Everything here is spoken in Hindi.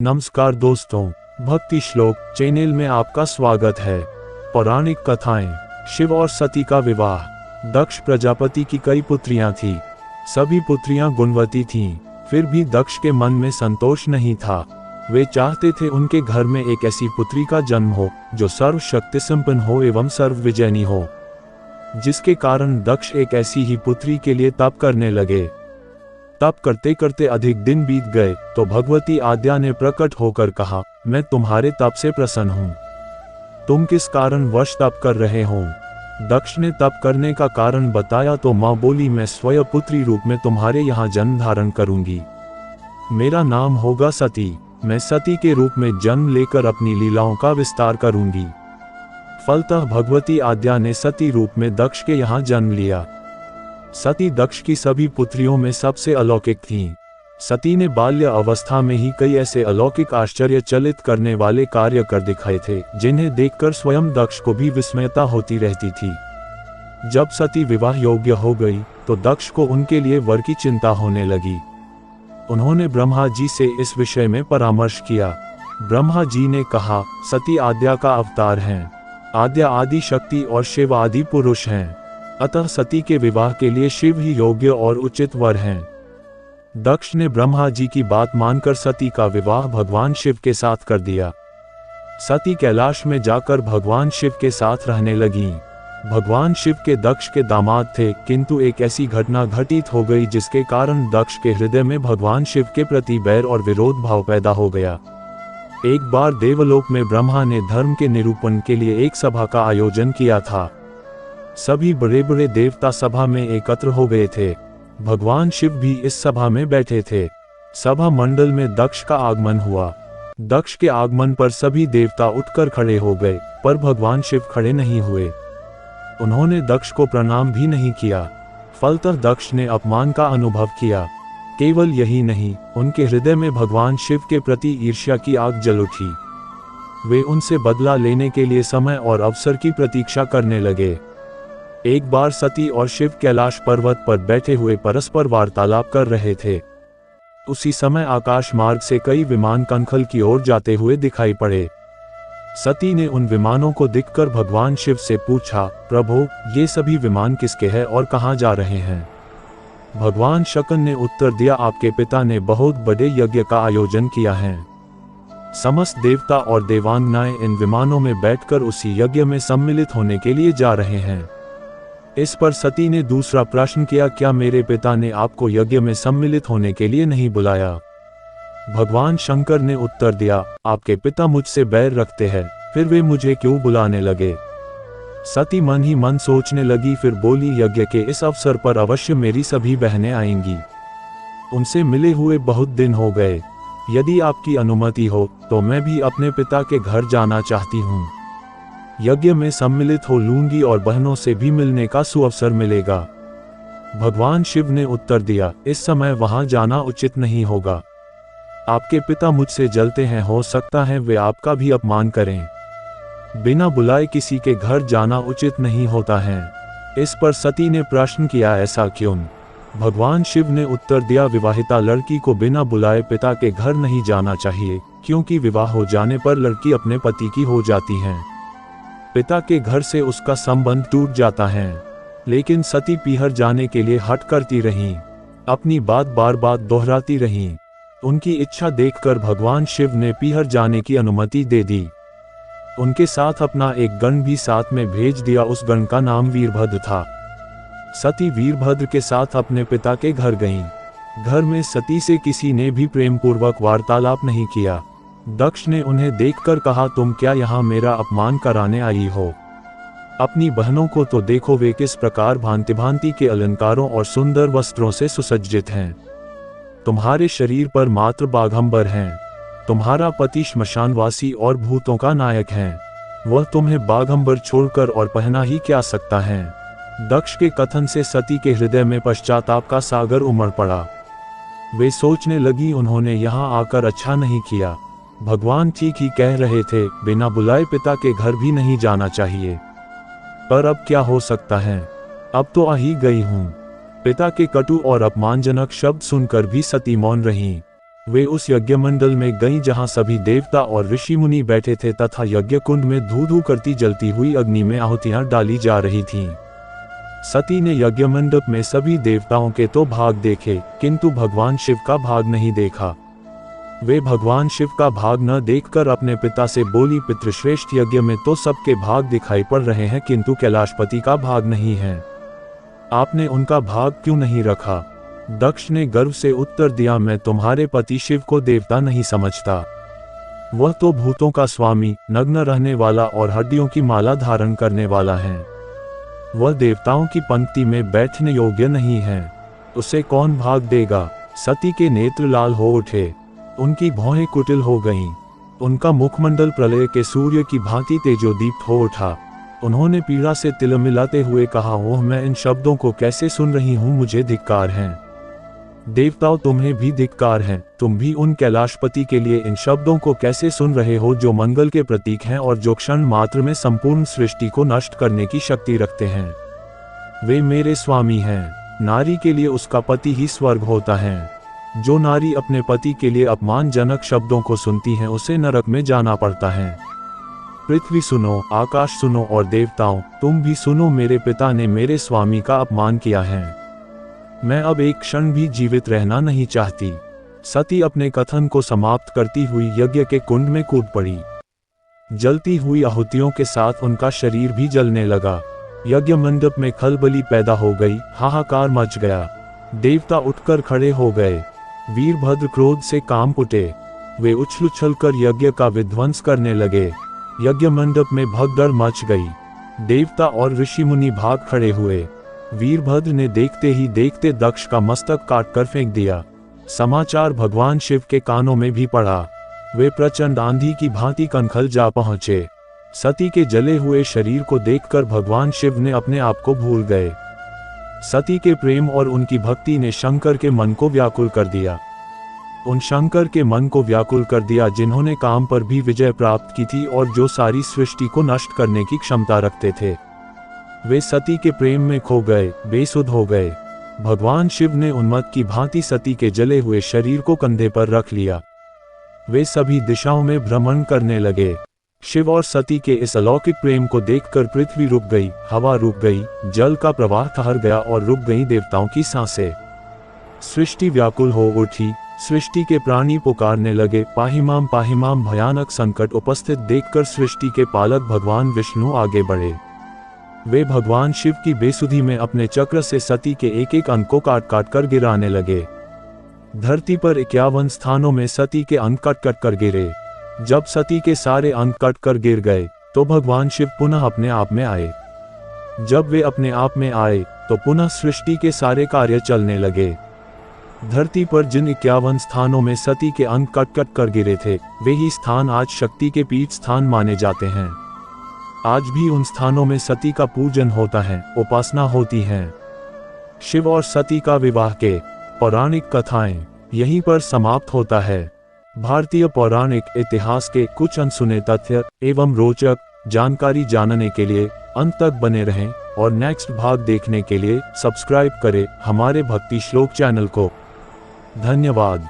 नमस्कार दोस्तों, भक्ति श्लोक चैनल में आपका स्वागत है। पौराणिक कथाएं। शिव और सती का विवाह। दक्ष प्रजापति की कई पुत्रियां थीं। सभी पुत्रियां गुणवती थीं। फिर भी दक्ष के मन में संतोष नहीं था। वे चाहते थे उनके घर में एक ऐसी पुत्री का जन्म हो जो सर्वशक्ति संपन्न हो एवं सर्वविजयनी हो, जिसके कारण दक्ष एक ऐसी ही पुत्री के लिए तप करने लगे। तप करते करते अधिक दिन बीत गए तो भगवती आद्या ने प्रकट होकर कहा, मैं तुम्हारे तप से प्रसन्न हूँ। तुम किस कारण वश तप कर रहे हो? दक्ष ने तप करने का कारण बताया तो माँ बोली, मैं स्वयं पुत्री रूप में तुम्हारे यहाँ जन्म धारण करूंगी। मेरा नाम होगा सती। मैं सती के रूप में जन्म लेकर अपनी लीलाओं का विस्तार करूंगी। फलतः भगवती आद्या ने सती रूप में दक्ष के यहाँ जन्म लिया। सती दक्ष की सभी पुत्रियों में सबसे अलौकिक थीं। सती ने बाल्य अवस्था में ही कई ऐसे अलौकिक आश्चर्यचलित करने वाले कार्य कर दिखाए थे जिन्हें देखकर स्वयं दक्ष को भी विस्मयता होती रहती थी। जब सती विवाह योग्य हो गई तो दक्ष को उनके लिए वर की चिंता होने लगी। उन्होंने ब्रह्मा जी से इस विषय में परामर्श किया। ब्रह्मा जी ने कहा, सती आद्या का अवतार हैं। आद्या आदि शक्ति और शिव आदि पुरुष हैं, अतः सती के विवाह के लिए शिव ही योग्य और उचित वर हैं। दक्ष ने ब्रह्मा जी की बात मानकर सती का विवाह भगवान शिव के साथ कर दिया। सती कैलाश में जाकर भगवान शिव के साथ रहने लगीं। भगवान शिव के दक्ष के दामाद थे, किंतु एक ऐसी घटना घटित हो गई जिसके कारण दक्ष के हृदय में भगवान शिव के प्रति बैर और विरोध भाव पैदा हो गया। एक बार देवलोक में ब्रह्मा ने धर्म के निरूपण के लिए एक सभा का आयोजन किया था। सभी बड़े बड़े देवता सभा में एकत्र हो गए थे। भगवान शिव भी इस सभा में बैठे थे। सभा मंडल में दक्ष का आगमन हुआ। दक्ष के आगमन पर सभी देवता उठकर खड़े हो गए, पर भगवान शिव खड़े नहीं हुए। उन्होंने दक्ष को प्रणाम भी नहीं किया। फलतः दक्ष ने अपमान का अनुभव किया। केवल यही नहीं, उनके हृदय में भगवान शिव के प्रति ईर्ष्या की आग जल उठी। वे उनसे बदला लेने के लिए समय और अवसर की प्रतीक्षा करने लगे। एक बार सती और शिव कैलाश पर्वत पर बैठे हुए परस्पर वार्तालाप कर रहे थे। उसी समय आकाश मार्ग से कई विमान कनखल की ओर जाते हुए दिखाई पड़े। सती ने उन विमानों को देखकर भगवान शिव से पूछा, प्रभु, ये सभी विमान किसके हैं और कहाँ जा रहे हैं? भगवान शक्र ने उत्तर दिया, आपके पिता ने बहुत बड़े यज्ञ का आयोजन किया है। समस्त देवता और देवांगनाएं इन विमानों में बैठकर उसी यज्ञ में सम्मिलित होने के लिए जा रहे हैं। इस पर सती ने दूसरा प्रश्न किया, क्या मेरे पिता ने आपको यज्ञ में सम्मिलित होने के लिए नहीं बुलाया? भगवान शंकर ने उत्तर दिया, आपके पिता मुझसे बैर रखते हैं, फिर वे मुझे क्यों बुलाने लगे? सती मन ही मन सोचने लगी, फिर बोली, यज्ञ के इस अवसर पर अवश्य मेरी सभी बहनें आएंगी। उनसे मिले हुए बहुत दिन हो गए। यदि आपकी अनुमति हो तो मैं भी अपने पिता के घर जाना चाहती हूँ। यज्ञ में सम्मिलित हो लूंगी और बहनों से भी मिलने का सुअवसर मिलेगा। भगवान शिव ने उत्तर दिया, इस समय वहां जाना उचित नहीं होगा। आपके पिता मुझसे जलते हैं, हो सकता है वे आपका भी अपमान करें। बिना बुलाए किसी के घर जाना उचित नहीं होता है। इस पर सती ने प्रश्न किया, ऐसा क्यों? भगवान शिव ने उत्तर दिया, विवाहिता लड़की को बिना बुलाए पिता के घर नहीं जाना चाहिए, क्योंकि विवाह हो जाने पर लड़की अपने पति की हो जाती है। पिता के घर से उसका संबंध टूट जाता है। लेकिन सती पीहर जाने के लिए हट करती रहीं, अपनी बात बार बार दोहराती रहीं। उनकी इच्छा देखकर भगवान शिव ने पीहर जाने की अनुमति दे दी। उनके साथ अपना एक गण भी साथ में भेज दिया। उस गण का नाम वीरभद्र था। सती वीरभद्र के साथ अपने पिता के घर गईं। घर में सती से किसी ने भी प्रेमपूर्वक वार्तालाप नहीं किया। दक्ष ने उन्हें देखकर कहा, तुम क्या यहाँ मेरा अपमान कराने आई हो? अपनी बहनों को तो देखो, वे किस प्रकार भांति भांति के अलंकारों और सुंदर वस्त्रों से सुसज्जित हैं। तुम्हारे शरीर पर मात्र बाघंबर हैं। तुम्हारा पति श्मशानवासी और भूतों का नायक है। वह तुम्हें बाघंबर छोड़कर और पहना ही क्या सकता है? दक्ष के कथन से सती के हृदय में पश्चाताप का सागर उमड़ पड़ा। वे सोचने लगी, उन्होंने यहाँ आकर अच्छा नहीं किया। भगवान ठीक ही कह रहे थे, बिना बुलाए पिता के घर भी नहीं जाना चाहिए। पर अब क्या हो सकता है? अब तो आ ही गई हूँ। पिता के कटु और अपमानजनक शब्द सुनकर भी सती मौन रहीं। वे उस यज्ञ मंडल में गईं जहां सभी देवता और ऋषि मुनि बैठे थे तथा यज्ञ कुंड में धू धू करती जलती हुई अग्नि में आहुतियां डाली जा रही थीं। सती ने यज्ञ मंडप में सभी देवताओं के तो भाग देखे, किंतु भगवान शिव का भाग नहीं देखा। वे भगवान शिव का भाग न देखकर अपने पिता से बोली, पितृश्रेष्ठ यज्ञ में तो सबके भाग दिखाई पड़ रहे हैं, किंतु कैलाशपति का भाग नहीं है। आपने उनका भाग क्यों नहीं रखा? दक्ष ने गर्व से उत्तर दिया, मैं तुम्हारे पति शिव को देवता नहीं समझता। वह तो भूतों का स्वामी, नग्न रहने वाला और हड्डियों की माला धारण करने वाला है। वह देवताओं की पंक्ति में बैठने योग्य नहीं है। उसे कौन भाग देगा? सती के नेत्र लाल हो उठे, उनकी भौहें कुटिल हो गईं। उनका मुखमंडल प्रलय के सूर्य की भांति तेजोदीप्त हो उठा। उन्होंने पीड़ा से तिलमिलाते हुए कहा, ओह, मैं इन शब्दों को कैसे सुन रही हूँ, मुझे धिक्कार है। देवताओं, तुम्हें भी धिक्कार है। तुम भी उन कैलाशपति के लिए इन शब्दों को कैसे सुन रहे हो जो मंगल के प्रतीक हैं और जो क्षण मात्र में संपूर्ण सृष्टि को नष्ट करने की शक्ति रखते हैं। वे मेरे स्वामी हैं। नारी के लिए उसका पति ही स्वर्ग होता है। जो नारी अपने पति के लिए अपमानजनक शब्दों को सुनती है उसे नरक में जाना पड़ता है। पृथ्वी सुनो, आकाश सुनो और देवताओं तुम भी सुनो, मेरे पिता ने मेरे स्वामी का अपमान किया है। मैं अब एक क्षण भी जीवित रहना नहीं चाहती। सती अपने कथन को समाप्त करती हुई यज्ञ के कुंड में कूद पड़ी। जलती हुई आहुतियों के साथ उनका शरीर भी जलने लगा। यज्ञ मंडप में खलबली पैदा हो गई, हाहाकार मच गया। देवता उठकर खड़े हो गए। वीरभद्र क्रोध से कांप उठे। वे उछल-उछलकर यज्ञ का विध्वंस करने लगे। यज्ञ मंडप में भगदड़ मच गई। देवता और ऋषि मुनि भाग खड़े हुए। वीरभद्र ने देखते ही देखते दक्ष का मस्तक काटकर फेंक दिया। समाचार भगवान शिव के कानों में भी पड़ा। वे प्रचंड आंधी की भांति कनखल जा पहुंचे। सती के जले हुए शरीर को देखकर भगवान शिव ने अपने आप को भूल गए। सती के प्रेम और उनकी भक्ति ने शंकर के मन को व्याकुल कर दिया। उन शंकर के मन को व्याकुल कर दिया जिन्होंने काम पर भी विजय प्राप्त की थी और जो सारी सृष्टि को नष्ट करने की क्षमता रखते थे। वे सती के प्रेम में खो गए, बेसुध हो गए। भगवान शिव ने उन्मत्त की भांति सती के जले हुए शरीर को कंधे पर रख लिया। वे सभी दिशाओं में भ्रमण करने लगे। शिव और सती के इस अलौकिक प्रेम को देखकर पृथ्वी रुक गई, हवा रुक गई, जल का प्रवाह ठहर गया और रुक गई देवताओं की सांसें। सृष्टि व्याकुल हो उठी। सृष्टि के प्राणी पुकारने लगे, पाहिमाम पाहिमाम। भयानक संकट उपस्थित देखकर सृष्टि के पालक भगवान विष्णु आगे बढ़े। वे भगवान शिव की बेसुधी में अपने चक्र से सती के एक एक अंग को काट काट कर गिराने लगे। धरती पर 51 स्थानों में सती के अंग कट कट कर गिरे। जब सती के सारे अंग कट कर गिर गए तो भगवान शिव पुनः अपने आप में आए। जब वे अपने आप में आए तो पुनः सृष्टि के सारे कार्य चलने लगे। धरती पर जिन 51 स्थानों में सती के अंग कट कट कर गिरे थे वे ही स्थान आज शक्ति के पीठ स्थान माने जाते हैं। आज भी उन स्थानों में सती का पूजन होता है, उपासना होती है। शिव और सती का विवाह के पौराणिक कथाएं यहीं पर समाप्त होता है। भारतीय पौराणिक इतिहास के कुछ अनसुने तथ्य एवं रोचक जानकारी जानने के लिए अंत तक बने रहें और नेक्स्ट भाग देखने के लिए सब्सक्राइब करें हमारे भक्ति श्लोक चैनल को। धन्यवाद।